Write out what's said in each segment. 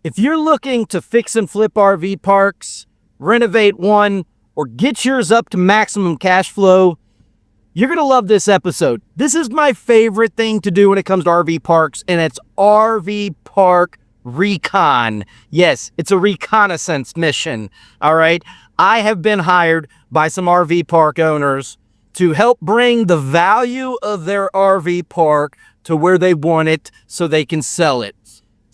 If you're looking to fix and flip RV parks, renovate one, or get yours up to maximum cash flow, you're going to love this episode. This is my favorite thing to do when it comes to RV parks, and it's RV Park Recon. Yes, it's a reconnaissance mission, all right? I have been hired by some RV park owners to help bring the value of their RV park to where they want it so they can sell it.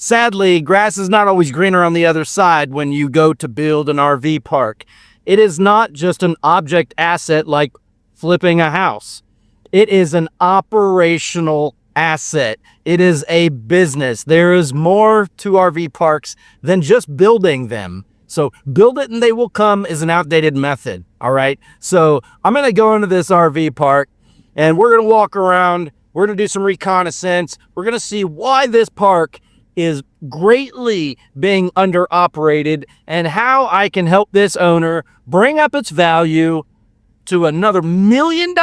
Sadly, grass is not always greener on the other side when you go to build an RV park. It is not just an object asset like flipping a house. It is an operational asset. It is a business. There is more to RV parks than just building them. So build it and they will come is an outdated method, all right? So I'm going to go into this RV park and we're going to walk around. We're going to do some reconnaissance. We're going to see why this park is greatly being under-operated and how I can help this owner bring up its value to another $1 million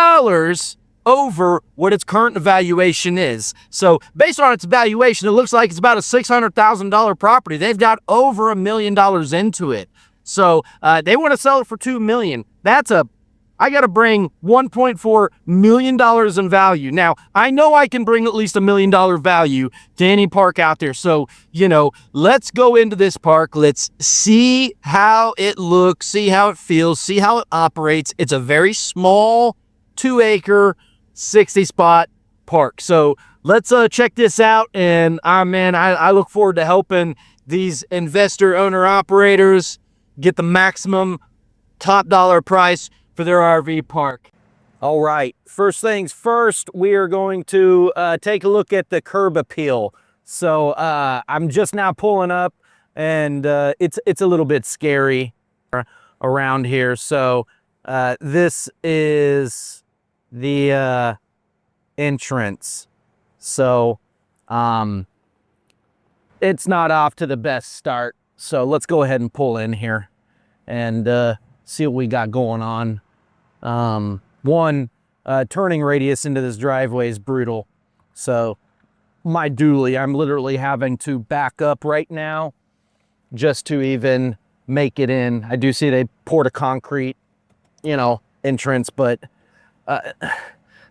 over what its current valuation is. So based on its valuation, it looks like it's about a $600,000 property. They've got over $1 million into it. So they want to sell it for $2 million. I got to bring $1.4 million in value. Now, I know I can bring at least $1 million value to any park out there. So, let's go into this park. Let's see how it looks, see how it feels, see how it operates. It's a very small 2-acre, 60-spot park. So let's check this out. And I look forward to helping these investor owner operators get the maximum top dollar price for their RV park. All right, first things first, we are going to take a look at the curb appeal. So I'm just now pulling up and it's a little bit scary around here. So this is the entrance. So it's not off to the best start. So let's go ahead and pull in here and see what we got going on. Turning radius into this driveway is brutal. So my dually, I'm literally having to back up right now just to even make it in. I do see they poured a concrete, entrance, but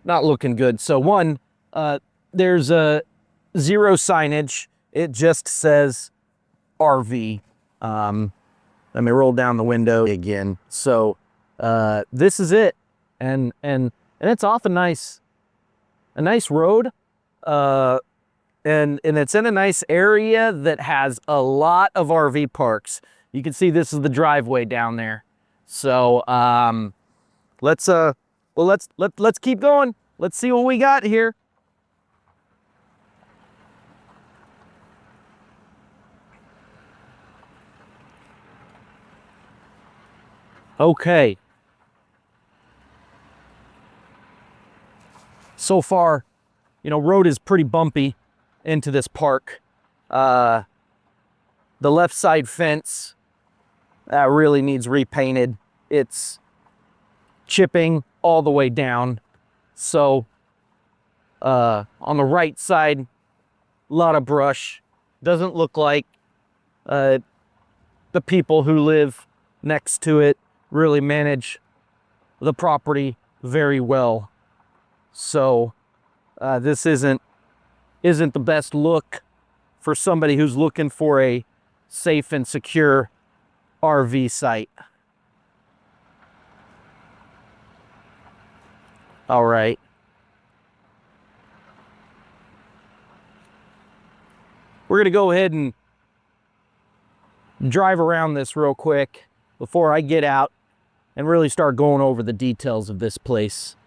not looking good. So there's a zero signage. It just says RV. Let me roll down the window again. So this is it, and it's off a nice road, and it's in a nice area that has a lot of RV parks. You can see this is the driveway down there. So let's keep going. Let's see what we got here. Okay. So far, road is pretty bumpy into this park. The left side fence really needs repainted. It's chipping all the way down. So on the right side, a lot of brush. Doesn't look like the people who live next to it really manage the property very well. So this isn't the best look for somebody who's looking for a safe and secure RV site. All right. We're going to go ahead and drive around this real quick before I get out and really start going over the details of this place.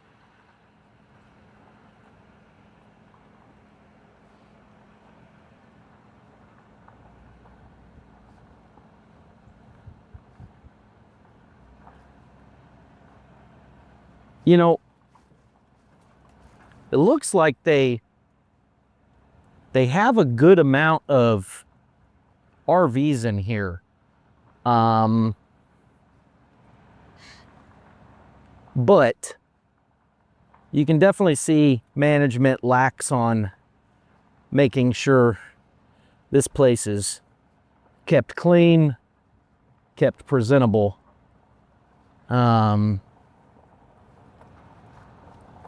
It looks like they have a good amount of RVs in here. But you can definitely see management lacks on making sure this place is kept clean, kept presentable. All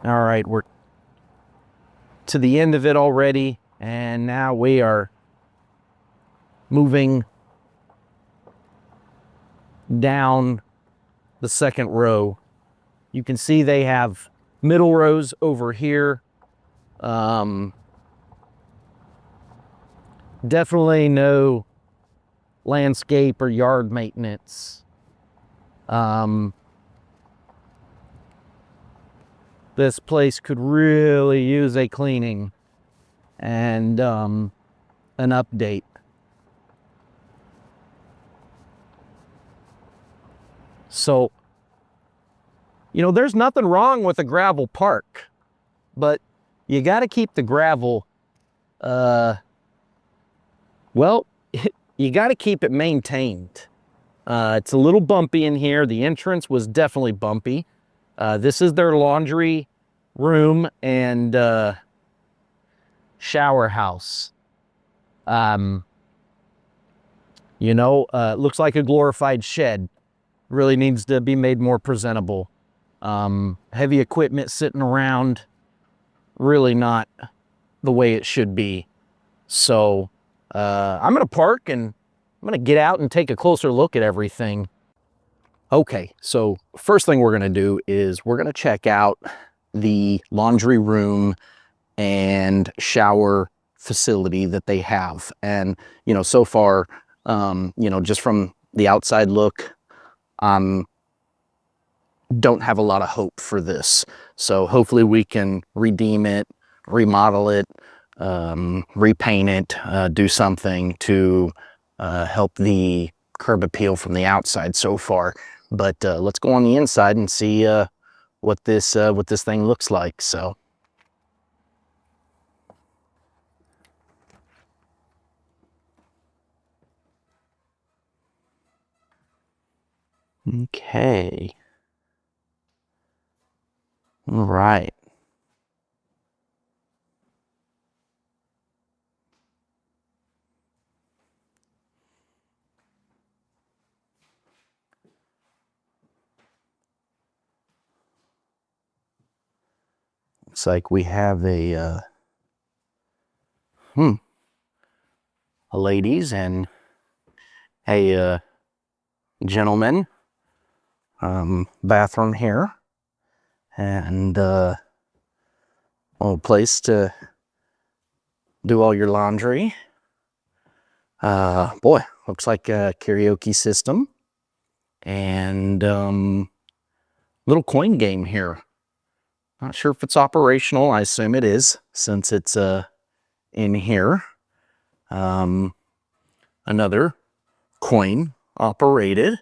right, we're to the end of it already, and now we are moving down the second row. You can see they have middle rows over here. Definitely no landscape or yard maintenance. This place could really use a cleaning and an update. So, you know, there's nothing wrong with a gravel park, but you got to keep the gravel, well, you got to keep it maintained. It's a little bumpy in here. The entrance was definitely bumpy. This is their laundry room and shower house. You know, looks like a glorified shed. Really needs to be made more presentable. Heavy equipment sitting around, really not the way it should be. So I'm gonna park and I'm gonna get out and take a closer look at everything. Okay, so first thing we're gonna do is we're gonna check out the laundry room and shower facility that they have. And, you know, so far, you know, just from the outside look, don't have a lot of hope for this. So hopefully we can redeem it, remodel it, repaint it, do something to help the curb appeal from the outside so far. But let's go on the inside and see what this thing looks like. So. Okay. All right. Looks like we have a ladies and a gentleman bathroom here, and a place to do all your laundry. Boy, looks like a karaoke system and little coin game here. Not sure if it's operational. I assume it is since it's in here. Another coin operated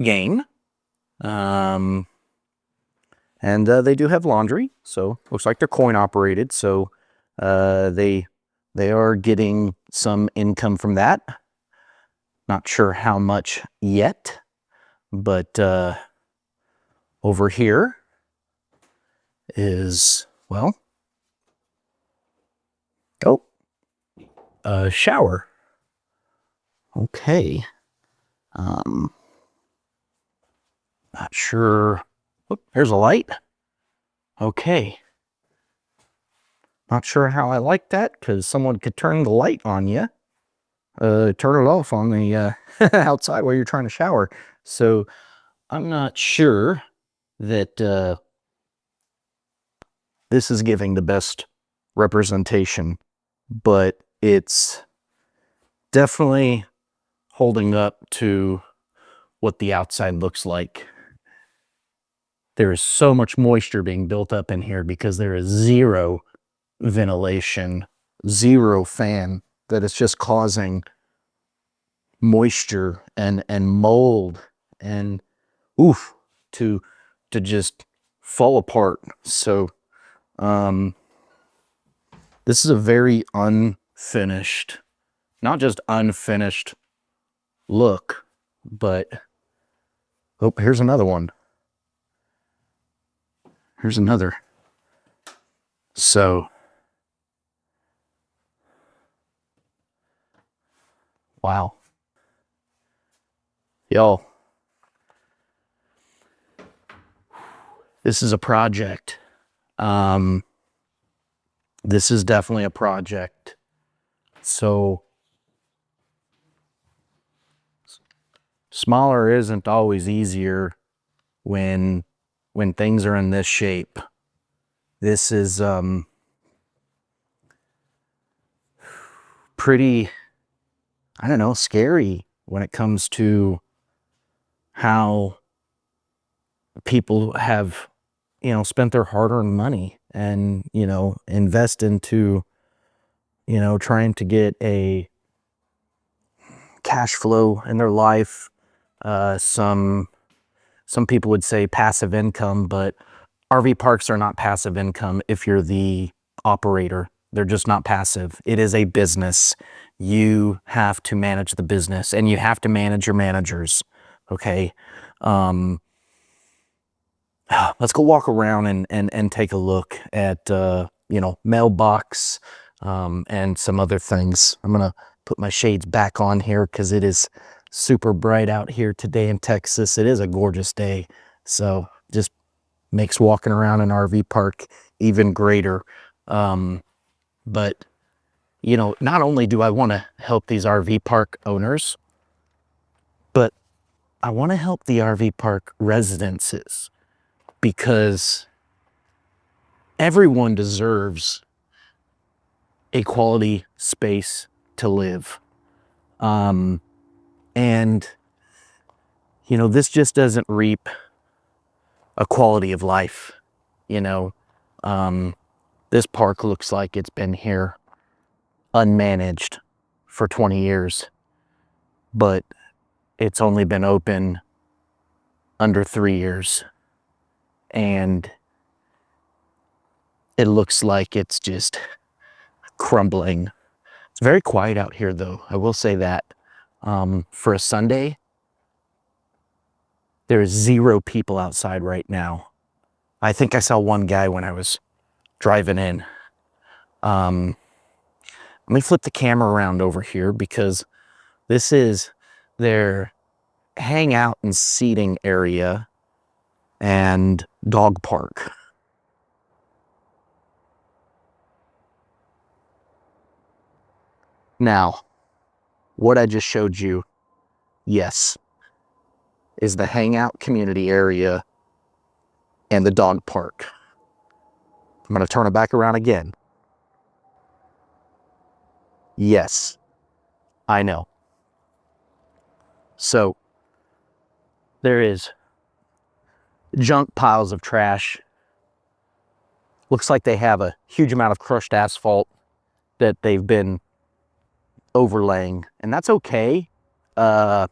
game. And they do have laundry, so looks like they're coin operated. So they are getting some income from that. Not sure how much yet, but over here is, well, a shower. Okay. Not sure. Oop, there's a light. Okay. Not sure how I like that, because someone could turn the light on you. Turn it off on the outside while you're trying to shower. So I'm not sure that this is giving the best representation, but it's definitely holding up to what the outside looks like. There is so much moisture being built up in here because there is zero ventilation, zero fan, that it's just causing moisture and mold and to just fall apart. So this is a very unfinished, not just unfinished look, but oh, here's another one. Here's another. So Wow. Yo, this is a project. This is definitely a project. So smaller isn't always easier when things are in this shape. This is pretty, I don't know, scary when it comes to how people have, spent their hard-earned money and, invest into, trying to get a cash flow in their life. Some people would say passive income, but RV parks are not passive income if you're the operator. They're just not passive. It is a business. You have to manage the business and you have to manage your managers. Okay. Let's go walk around and take a look at, mailbox, and some other things. I'm going to put my shades back on here because it is super bright out here today in Texas. It is a gorgeous day. So just makes walking around an RV park even greater. But, not only do I want to help these RV park owners, but I want to help the RV park residences, because everyone deserves a quality space to live. And, this just doesn't reap a quality of life. This park looks like it's been here unmanaged for 20 years, but it's only been open under 3 years. And it looks like it's just crumbling. It's very quiet out here, though. I will say that. For a Sunday, there is 0 people outside right now. I think I saw one guy when I was driving in. Let me flip the camera around over here because this is their hangout and seating area and dog park. Now, what I just showed you, yes, is the hangout community area and the dog park. I'm going to turn it back around again. Yes, I know. So there is junk piles of trash. Looks like they have a huge amount of crushed asphalt that they've been overlaying, and that's okay. But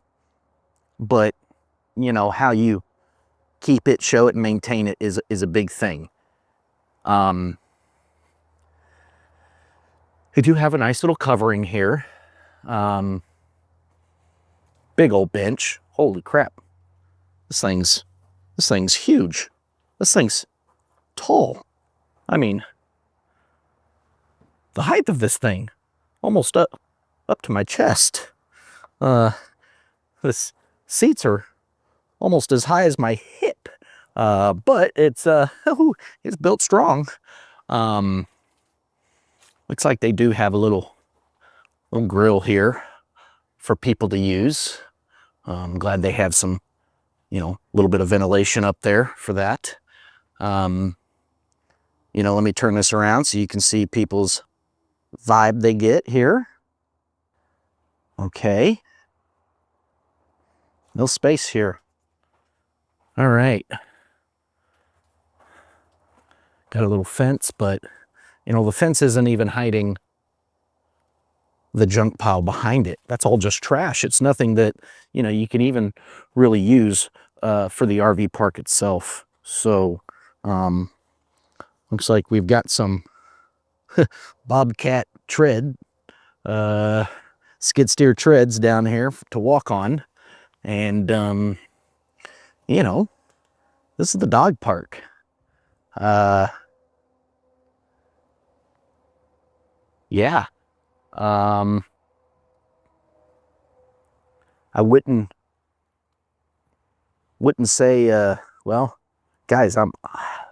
how you keep it, show it, and maintain it is a big thing. I do have a nice little covering here. Big old bench. Holy crap. This thing's huge. This thing's tall. I mean, the height of this thing, almost up to my chest. This seats are almost as high as my hip. But it's it's built strong. Looks like they do have a little grill here for people to use. I'm glad they have some, little bit of ventilation up there for that. Let me turn this around so you can see people's vibe they get here. Okay. No space here. All right. Got a little fence, but, the fence isn't even hiding the junk pile behind it. That's all just trash. It's nothing that, you can even really use for the RV park itself. So, looks like we've got some Bobcat tread, skid steer treads down here to walk on. And, this is the dog park. Yeah. I wouldn't say, well, guys,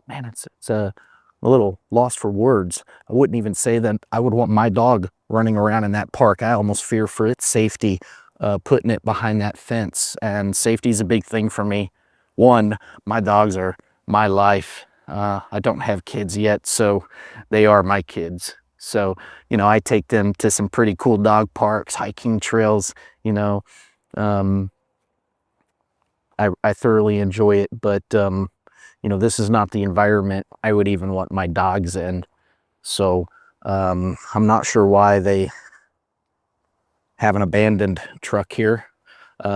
man, it's a little lost for words. I wouldn't even say that I would want my dog running around in that park. I almost fear for its safety, putting it behind that fence. And safety is a big thing for me. One, my dogs are my life. I don't have kids yet, so they are my kids. So, you know, I take them to some pretty cool dog parks, hiking trails, you know. I thoroughly enjoy it, but, you know, this is not the environment I would even want my dogs in. So I'm not sure why they have an abandoned truck here.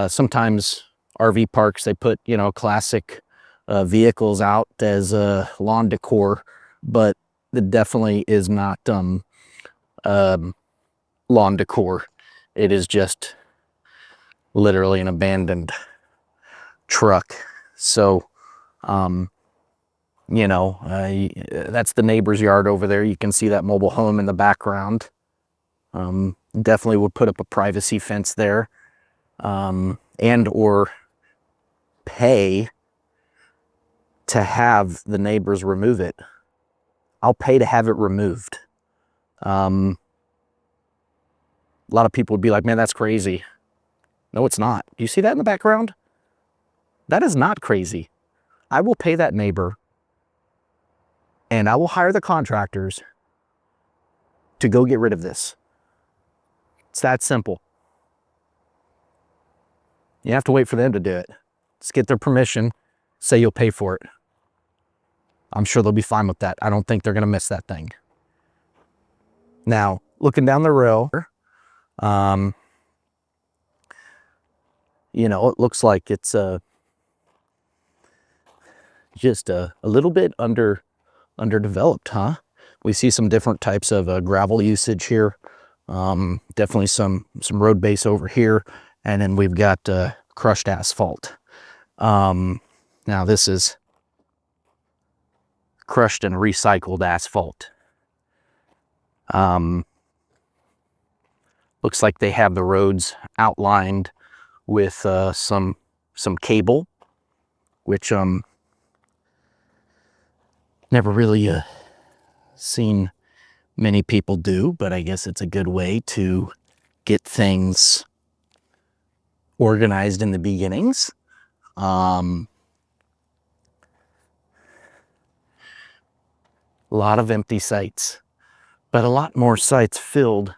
Sometimes RV parks, they put, you know, classic vehicles out as lawn decor, but it definitely is not lawn decor. It is just literally an abandoned truck. So, you know, that's the neighbor's yard over there. You can see that mobile home in the background. Definitely would put up a privacy fence there, and or pay to have the neighbors remove it. I'll pay to have it removed. A lot of people would be like, man, that's crazy. No, it's not. Do you see that in the background? That is not crazy. I will pay that neighbor, and I will hire the contractors to go get rid of this. It's that simple. You have to wait for them to do it. Just get their permission, say you'll pay for it. I'm sure they'll be fine with that. I don't think they're gonna miss that thing. Now, looking down the row, you know, it looks like it's just a little bit underdeveloped, huh? We see some different types of gravel usage here. Definitely some road base over here, and then we've got crushed asphalt. Now this is crushed and recycled asphalt. Looks like they have the roads outlined with some cable, which never really seen many people do, but I guess it's a good way to get things organized in the beginnings. A lot of empty sites, but a lot more sites filled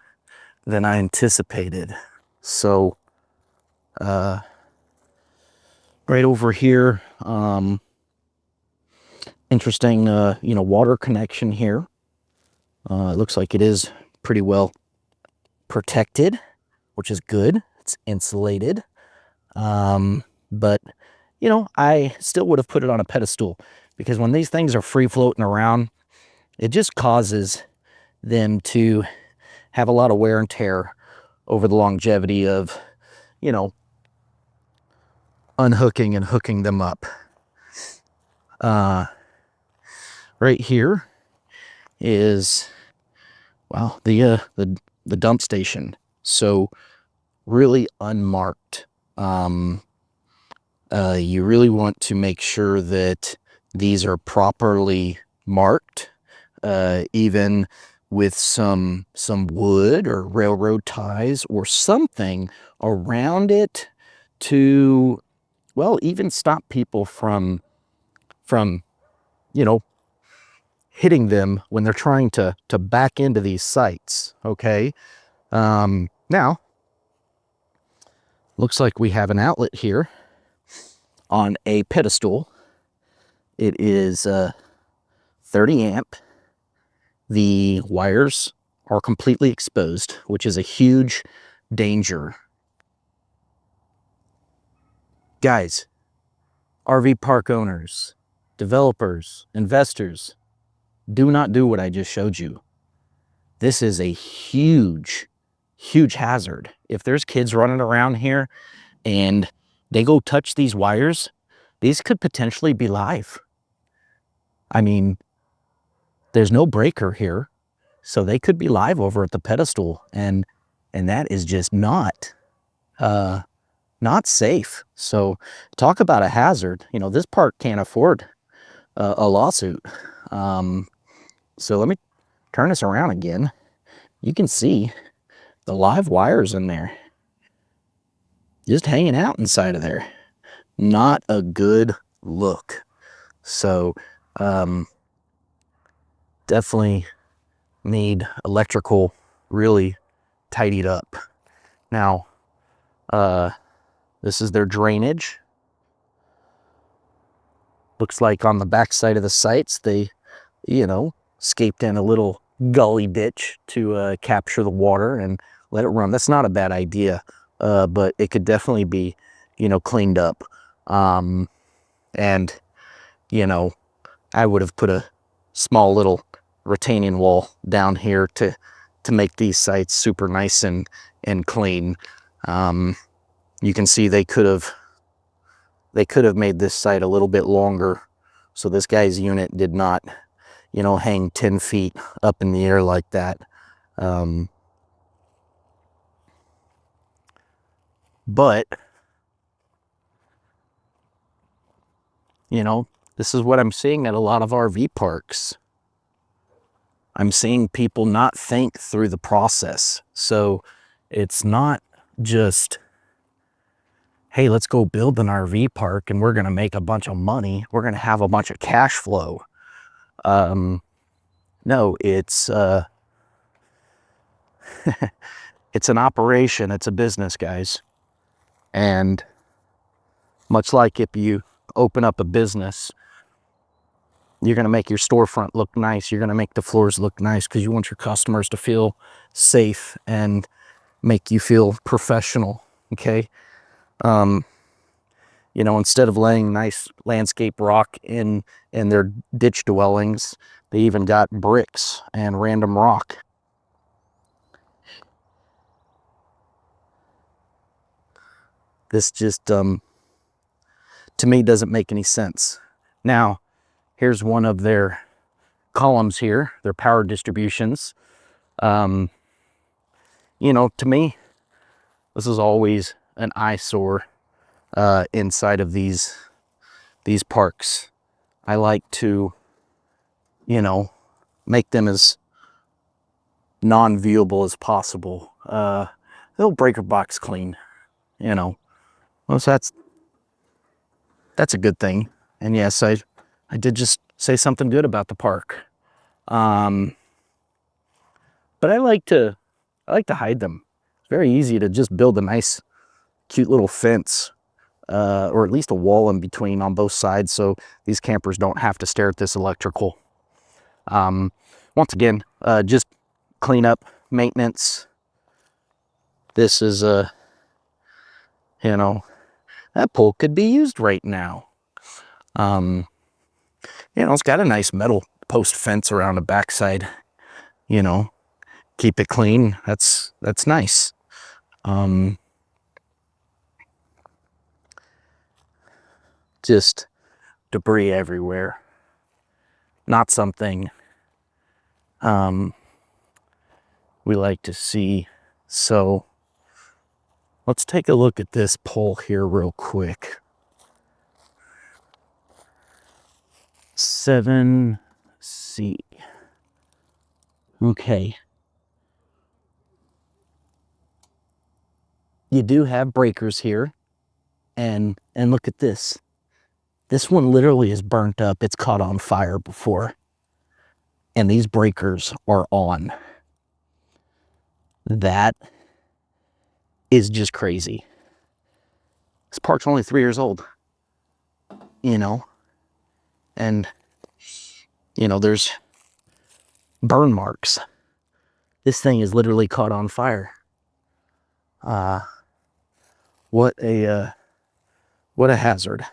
than I anticipated. So right over here, interesting, you know, water connection here. It looks like it is pretty well protected, which is good. It's insulated. But, you know, I still would have put it on a pedestal, because when these things are free floating around, it just causes them to have a lot of wear and tear over the longevity of, you know, unhooking and hooking them up. Right here is, well, the dump station. So really unmarked. You really want to make sure that these are properly marked, even with some wood or railroad ties or something around it to, well, even stop people from you know, hitting them when they're trying to back into these sites. Okay. Now looks like we have an outlet here on a pedestal. It is 30 amp. The wires are completely exposed, which is a huge danger. Guys, RV park owners, developers, investors, do not do what I just showed you. This is a huge, huge hazard. If there's kids running around here and they go touch these wires, these could potentially be live. I mean, there's no breaker here, so they could be live over at the pedestal, and that is just not not safe. So talk about a hazard. You know, this park can't afford a lawsuit. So let me turn this around again. You can see the live wires in there just hanging out inside of there. Not a good look. So definitely need electrical really tidied up. Now, this is their drainage. Looks like on the back side of the sites, they, you know, scaped in a little gully ditch to capture the water and let it run. That's not a bad idea, but it could definitely be, you know, cleaned up. And, you know, I would have put a small little retaining wall down here to make these sites super nice and clean. You can see they could have made this site a little bit longer, so this guy's unit did not, you know, hang 10 feet up in the air like that. But, you know, this is what I'm seeing at a lot of RV parks. I'm seeing people not think through the process. So it's not just, hey, let's go build an RV park and we're going to make a bunch of money. We're going to have a bunch of cash flow. No, it's it's an operation. It's a business, guys. And much like if you open up a business, you're going to make your storefront look nice. You're going to make the floors look nice because you want your customers to feel safe and make you feel professional. Okay. You know, instead of laying nice landscape rock in their ditch dwellings, they even got bricks and random rock. This just, to me, doesn't make any sense. Now, here's one of their columns here, their power distributions. You know, to me, this is always an eyesore inside of these parks. I like to, you know, make them as non-viewable as possible. They'll breaker box clean, you know. Well, so that's a good thing. And yes, I did just say something good about the park. But I like to hide them. It's very easy to just build a nice, cute little fence, or at least a wall in between on both sides, so these campers don't have to stare at this electrical. Once again, just clean up, maintenance. This is a, you know, that pole could be used right now. You know, it's got a nice metal post fence around the backside. You know, keep it clean. That's nice. Just debris everywhere. Not something we like to see. So let's take a look at this pole here real quick. 7C. Okay. You do have breakers here, and look at this. This one literally is burnt up. It's caught on fire before. And these breakers are on. That is just crazy. This park's only 3 years old, you know, and, you know, there's burn marks. This thing is literally caught on fire. What a hazard.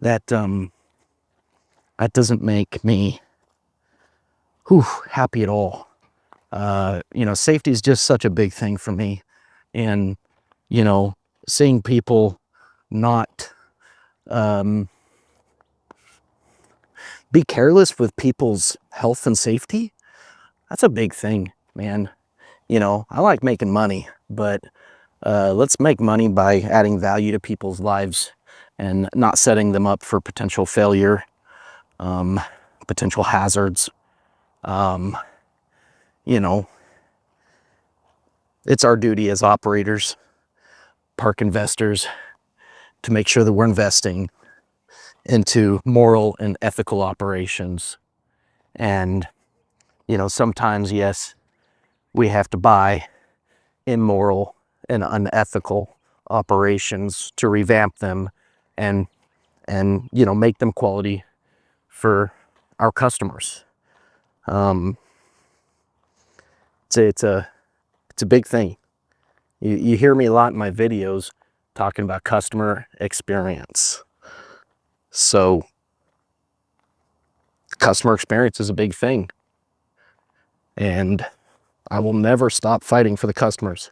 That doesn't make me happy at all. You know, safety is just such a big thing for me. And, you know, seeing people not be careless with people's health and safety, that's a big thing, man. You know, I like making money, but let's make money by adding value to people's lives and not setting them up for potential failure, potential hazards. You know, it's our duty as operators, park investors, to make sure that we're investing into moral and ethical operations. And, you know, sometimes, yes, we have to buy immoral and unethical operations to revamp them and you know, make them quality for our customers. It's a big thing. You hear me a lot in my videos talking about customer experience. So customer experience is a big thing. And I will never stop fighting for the customers.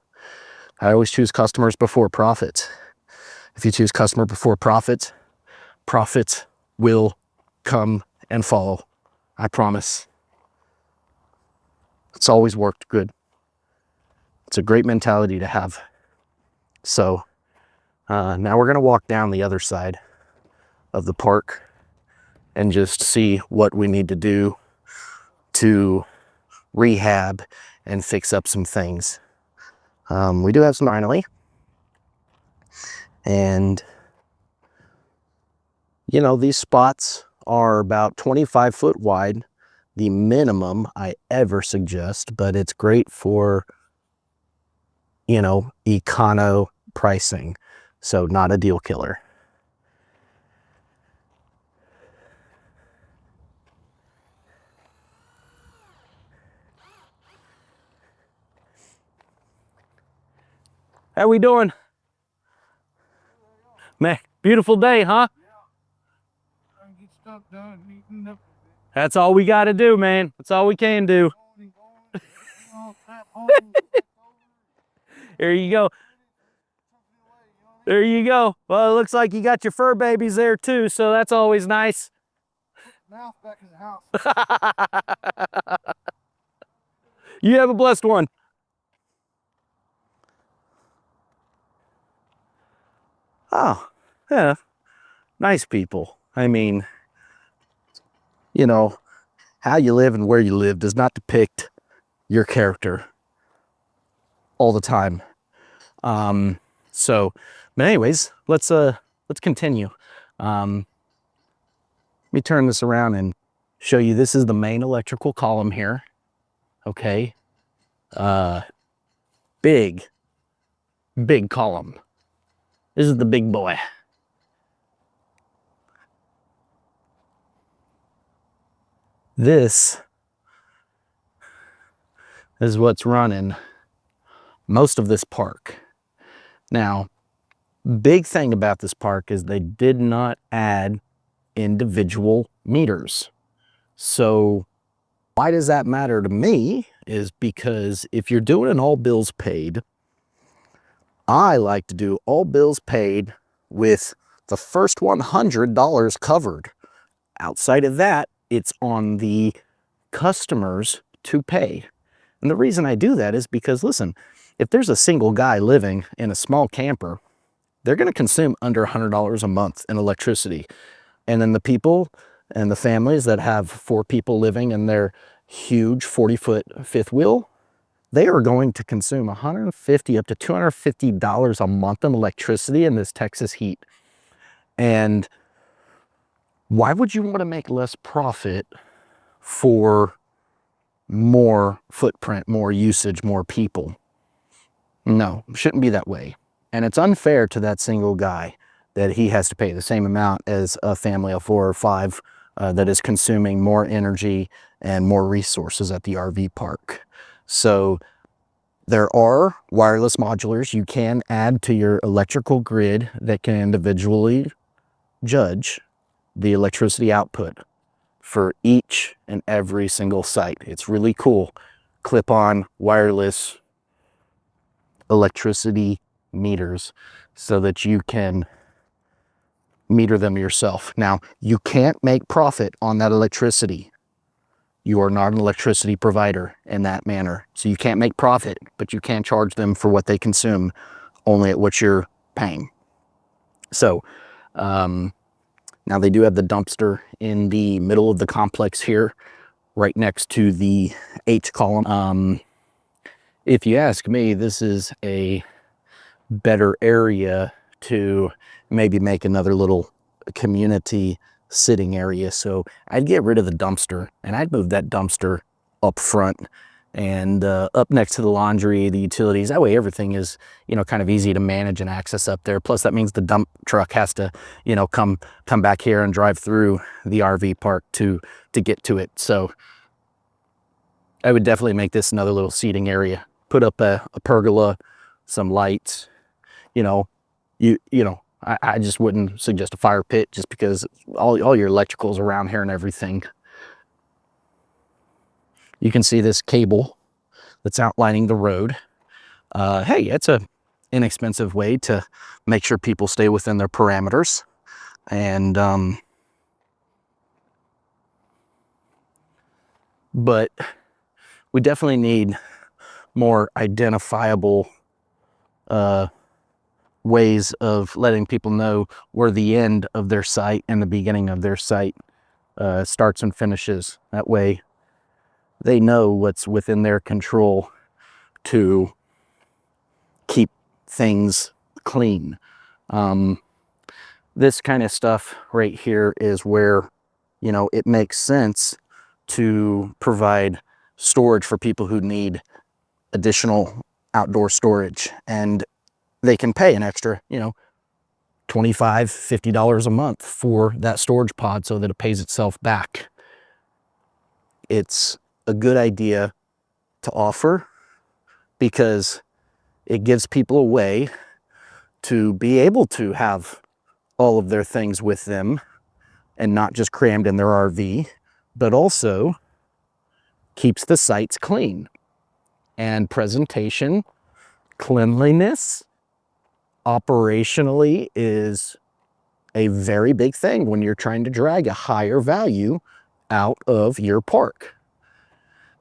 I always choose customers before profit. If you choose customer before profit, profit will come and follow. I promise. It's always worked good. It's a great mentality to have. So now we're going to walk down the other side of the park and just see what we need to do to rehab and fix up some things. We do have some finally. And, you know, these spots are about 25 foot wide, the minimum I ever suggest, but it's great for, you know, econo pricing. So not a deal killer. How we doing? Man, beautiful day, huh? Get stuff done, neaten up. That's all we got to do, man. That's all we can do. There you go. There you go. Well, it looks like you got your fur babies there too, so that's always nice. Mouth back in the house. You have a blessed one. Oh, yeah. Nice people. I mean, you know, how you live and where you live does not depict your character all the time. So, but anyways, let's continue. Let me turn this around and show you. This is the main electrical column here. Okay. Big column. This is the big boy. This is what's running most of this park. Now, big thing about this park is they did not add individual meters. So why does that matter to me is because if you're doing an all bills paid, I like to do all bills paid with the first $100 covered. Outside of that, it's on the customers to pay. And the reason I do that is because, listen, if there's a single guy living in a small camper, they're going to consume under $100 a month in electricity. And then the people and the families that have 4 people living in their huge 40-foot fifth wheel, they are going to consume $150 up to $250 a month in electricity in this Texas heat. And why would you want to make less profit for more footprint, more usage, more people? No, it shouldn't be that way. And it's unfair to that single guy that he has to pay the same amount as a family of 4 or 5 that is consuming more energy and more resources at the RV park. So there are wireless modulars you can add to your electrical grid that can individually judge the electricity output for each and every single site. It's really cool. Clip-on wireless electricity meters so that you can meter them yourself. Now, you can't make profit on that electricity. You are not an electricity provider in that manner. So you can't make profit, but you can charge them for what they consume. only at what you're paying. So now they do have the dumpster in the middle of the complex here, right next to the H column. If you ask me, this is a better area to maybe make another little community sitting area. So I'd get rid of the dumpster, and I'd move that dumpster up front and up next to the laundry, the utilities. That way everything is, you know, kind of easy to manage and access up there. Plus that means the dump truck has to, you know, come back here and drive through the RV park to get to it. So I would definitely make this another little seating area. Put up a pergola, some lights. You know, I just wouldn't suggest a fire pit, just because all your electricals around here and everything. You can see this cable that's outlining the road. Hey, it's a inexpensive way to make sure people stay within their parameters. And but we definitely need more identifiable ways of letting people know where the end of their site and the beginning of their site starts and finishes. That way they know what's within their control to keep things clean. This kind of stuff right here is where, you know, it makes sense to provide storage for people who need additional outdoor storage, and they can pay an extra, you know, $25, $50 a month for that storage pod so that it pays itself back. It's a good idea to offer because it gives people a way to be able to have all of their things with them and not just crammed in their RV, but also keeps the sites clean. And presentation, cleanliness, operationally is a very big thing when you're trying to drag a higher value out of your park.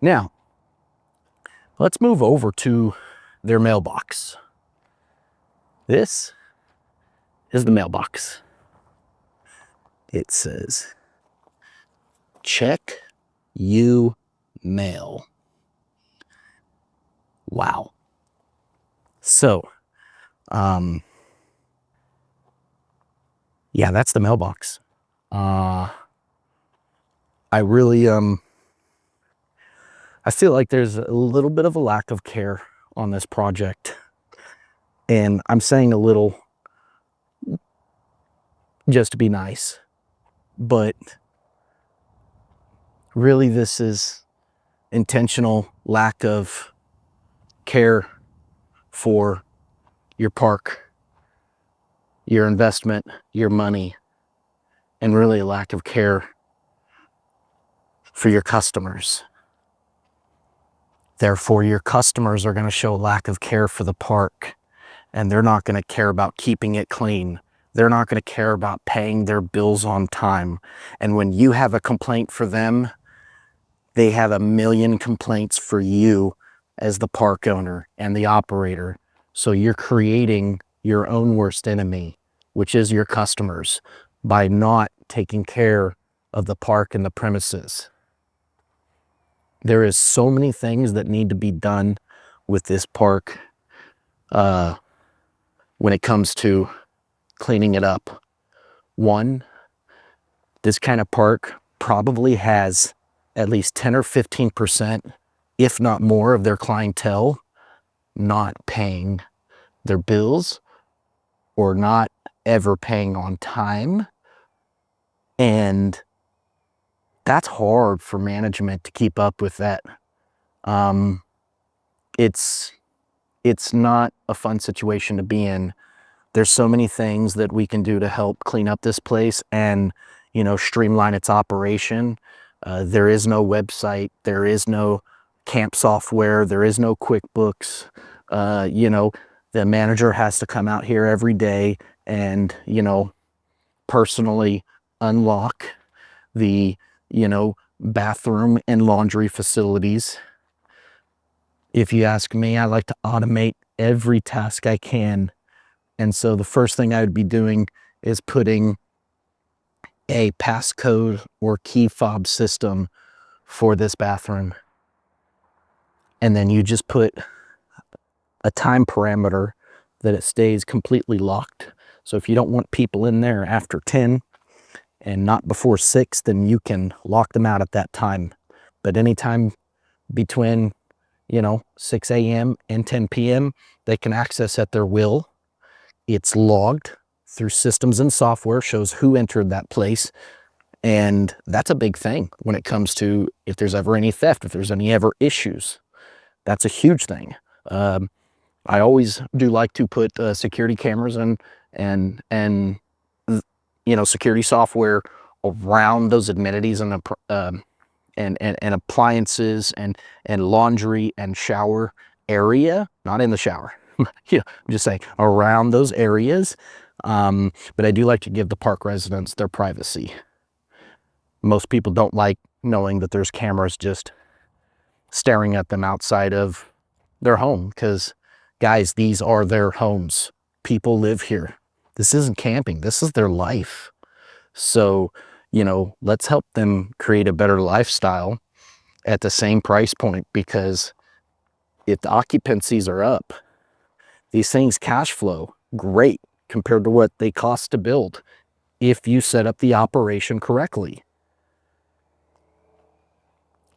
Now, let's move over to their mailbox. This is the mailbox. It says, check you mail. Wow. So, yeah, that's the mailbox. I really, I feel like there's a little bit of a lack of care on this project. And I'm saying a little just to be nice, but really this is intentional lack of care for your park, your investment, your money, and really a lack of care for your customers. Therefore, your customers are going to show lack of care for the park, and they're not going to care about keeping it clean. They're not going to care about paying their bills on time. And when you have a complaint for them, they have a million complaints for you as the park owner and the operator. So you're creating your own worst enemy, which is your customers, by not taking care of the park and the premises. There is so many things that need to be done with this park when it comes to cleaning it up. One, this kind of park probably has at least 10 or 15%, if not more, of their clientele not paying their bills or not ever paying on time. And that's hard for management to keep up with that. It's not a fun situation to be in. There's so many things that we can do to help clean up this place and, you know, streamline its operation. There is no website, there is no camp software, there is no QuickBooks. You know, the manager has to come out here every day and, you know, personally unlock the, you know, bathroom and laundry facilities. If you ask me, I like to automate every task I can And so the first thing I would be doing is putting a passcode or key fob system for this bathroom. And then you just put a time parameter that it stays completely locked. So if you don't want people in there after 10 and not before 6, then you can lock them out at that time. But anytime between, 6 a.m. and 10 p.m., they can access at their will. It's logged through systems and software, shows who entered that place. And that's a big thing when it comes to if there's ever any theft, if there's any ever issues. That's a huge thing. I always do like to put security cameras and security software around those amenities and appliances and laundry and shower area, not in the shower. I'm just saying around those areas. But I do like to give the park residents their privacy. Most people don't like knowing that there's cameras just staring at them outside of their home because, guys, these are their homes. People live here. This isn't camping. This is their life. So, let's help them create a better lifestyle at the same price point, because if the occupancies are up, these things cash flow great compared to what they cost to build if you set up the operation correctly.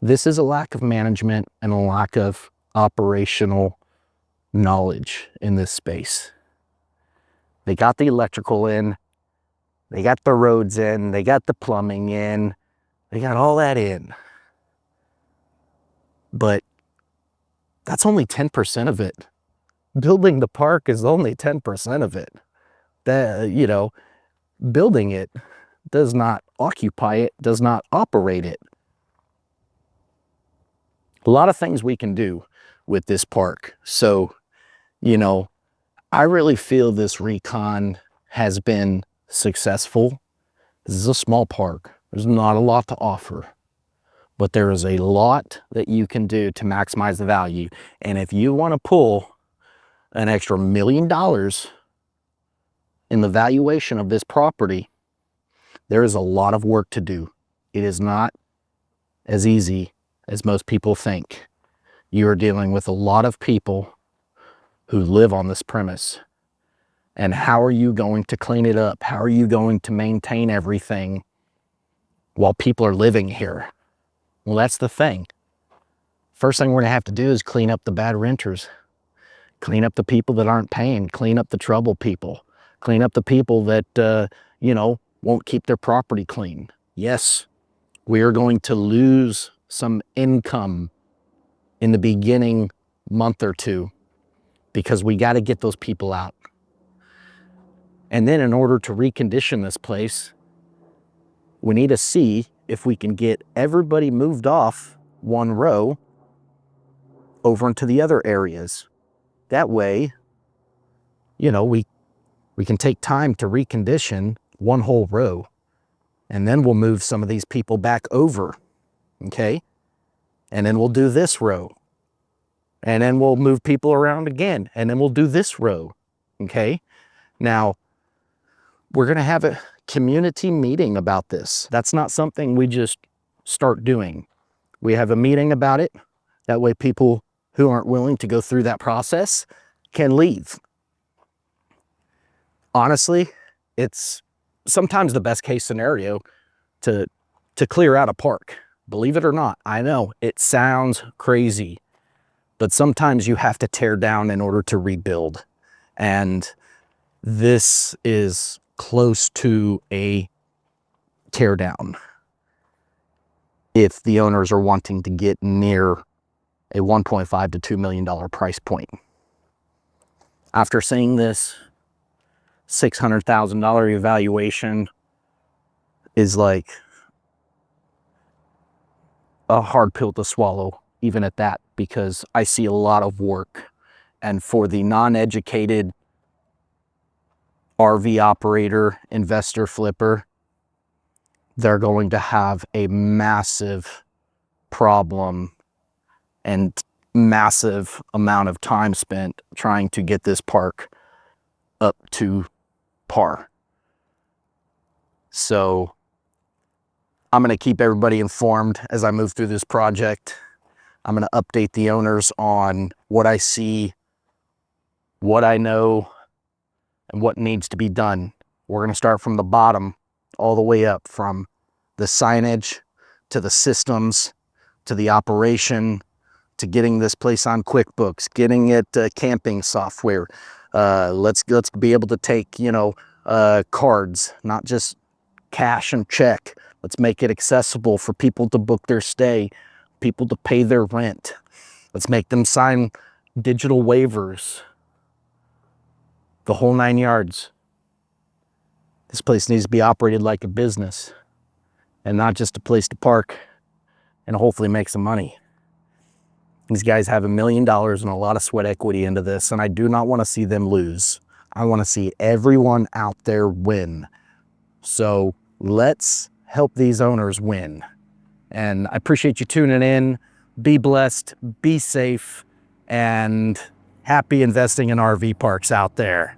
This is a lack of management and a lack of operational knowledge in this space. They got the electrical in, they got the roads in, they got the plumbing in, they got all that in. But that's only 10% of it. Building the park is only 10% of it. Building it does not occupy it, does not operate it. A lot of things we can do with this park. So, I really feel this Recon has been successful. This is a small park. There's not a lot to offer, but there is a lot that you can do to maximize the value. And if you want to pull an extra $1 million in the valuation of this property, there is a lot of work to do. It is not as easy as most people think. You are dealing with a lot of people who live on this premise. And how are you going to clean it up? How are you going to maintain everything while people are living here? Well, that's the thing. First thing we're going to have to do is clean up the bad renters. Clean up the people that aren't paying. Clean up the trouble people. Clean up the people that, won't keep their property clean. Yes, we are going to lose some income in the beginning month or two because we got to get those people out. And then in order to recondition this place, we need to see if we can get everybody moved off one row over into the other areas. That way, we can take time to recondition one whole row, and then we'll move some of these people back over, okay? And then we'll do this row, and then we'll move people around again, and then we'll do this row, okay? Now, we're gonna have a community meeting about this. That's not something we just start doing. We have a meeting about it. That way people who aren't willing to go through that process can leave. Honestly, it's sometimes the best case scenario to clear out a park. Believe it or not, I know it sounds crazy, but sometimes you have to tear down in order to rebuild. And this is close to a tear down if the owners are wanting to get near a $1.5 to $2 million price point. After seeing this, $600,000 evaluation is like a hard pill to swallow, even at that, because I see a lot of work. And for the non-educated RV operator, investor, flipper, they're going to have a massive problem and massive amount of time spent trying to get this park up to par. So I'm going to keep everybody informed as I move through this project. I'm going to update the owners on what I see, what I know, and what needs to be done. We're going to start from the bottom all the way up, from the signage to the systems to the operation to getting this place on QuickBooks, getting it camping software. Let's be able to take, cards, not just cash and check. Let's make it accessible for people to book their stay, people to pay their rent. Let's make them sign digital waivers. The whole 9 yards. This place needs to be operated like a business and not just a place to park and hopefully make some money. These guys have $1 million and a lot of sweat equity into this, and I do not want to see them lose. I want to see everyone out there win. So let's help these owners win. And I appreciate you tuning in. Be blessed, be safe, and happy investing in RV parks out there.